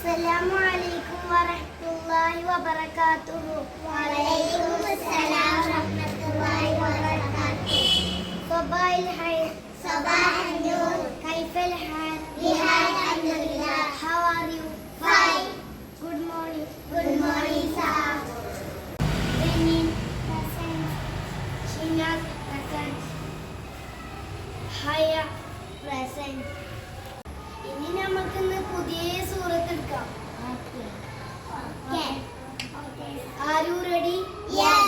Assalamualaikum warahmatullahi wabarakatuh. Waalaikumsalam warahmatullahi wabarakatuh. Sabahil khair. Sabahal nur. Kaifal hal? Alhamdulillah. How are you? Fine. Good morning. Good morning, sir. Benin present. Chinat present. Haya present. ഇനി നമുക്കിന്ന് പുതിയ സൂറത്ത് എടുക്കാം. Are you ready? Yes.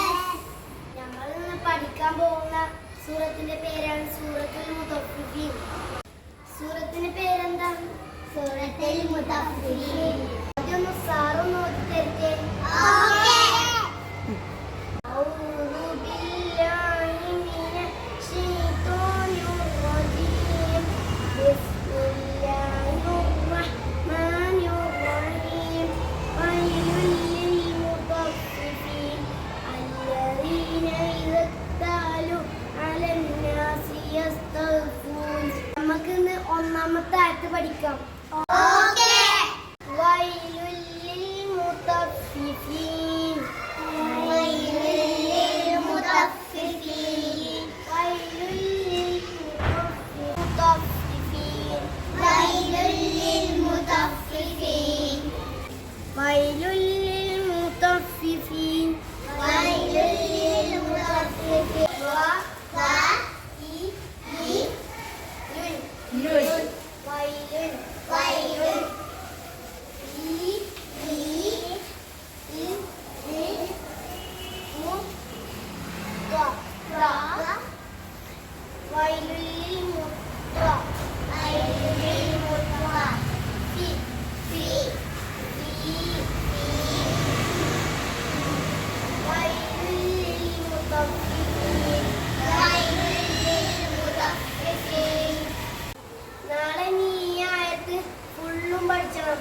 നമ്മൾ ഇന്ന് പഠിക്കാൻ പോകുന്ന സൂറത്തിന്റെ പേരാണ് സൂറത്തുൽ മുത്തഫിഫീൻ. സൂറത്തിന്റെ പേരെന്താ? സൂറത്തുൽ മുത്തഫിഫീൻ. ആദ്യം സാറൊന്ന് ഓതി തരട്ടെ. أعوذ بالله من الشيطان الرجيم. بسم الله الرحمن الرحيم. ويل للمطففين الذين إذا اكتالوا على الناس يستوفون. നമുക്കിന്ന് ഒന്നാമത്തെ ആയത്ത് പഠിക്കാം. ويل للمطففين. ويل للمطففين. ويل للمطففين. ويل للمطففين. ويل للمطففين. ويل للمطففين. നാളെ നീ ഈ ആയത്ത് ഫുള്ളും പഠിച്ചണം.